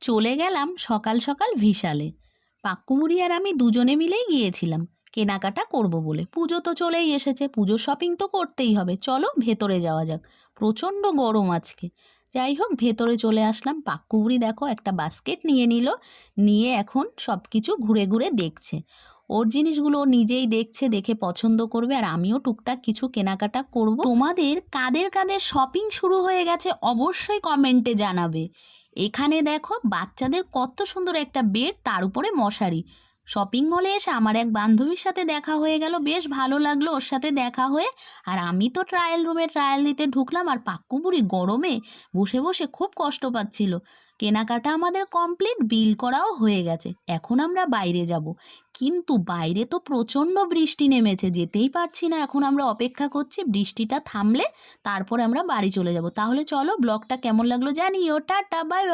চলে গেলাম সকাল সকাল ভিশালে। পাক্কুমুড়ি আর আমি দুজনে মিলেই গিয়েছিলাম কেনাকাটা করব বলে। পুজো তো চলেই এসেছে, পুজোর শপিং তো করতেই হবে। চলো ভেতরে যাওয়া যাক, প্রচণ্ড গরম আজকে। যাই হোক, ভেতরে চলে আসলাম। পাক্কুমুড়ি দেখো একটা বাস্কেট নিয়ে নিল, নিয়ে এখন সব কিছু ঘুরে ঘুরে দেখছে। ওর জিনিসগুলো ও নিজেই দেখছে, দেখে পছন্দ করবে, আর আমিও টুকটাক কিছু কেনাকাটা করব। তোমাদের কাদের কাদের শপিং শুরু হয়ে গেছে অবশ্যই কমেন্টে জানাবে। এখানে দেখো বাচ্চাদের কত সুন্দর একটা বেড, তার উপরে মশারি। শপিং মলে এসে আমার এক বান্ধবীর সাথে দেখা হয়ে গেল, বেশ ভালো লাগলো ওর সাথে দেখা হয়ে। আর আমি তো ট্রায়াল রুমে ট্রায়াল দিতে ঢুকলাম, আর পাক্কুবুড়ি গরমে বসে বসে খুব কষ্ট পাচ্ছিল। কেনাকাটা আমাদের কমপ্লিট, বিল করাও হয়ে গেছে। এখন আমরা বাইরে যাব, কিন্তু বাইরে তো প্রচণ্ড বৃষ্টি নেমেছে, যেতেই পারছি না। এখন আমরা অপেক্ষা করছি বৃষ্টিটা থামলে তারপরে আমরা বাড়ি চলে যাব। তাহলে চলো, ব্লগটা কেমন লাগলো জানিও। Tata, bye bye.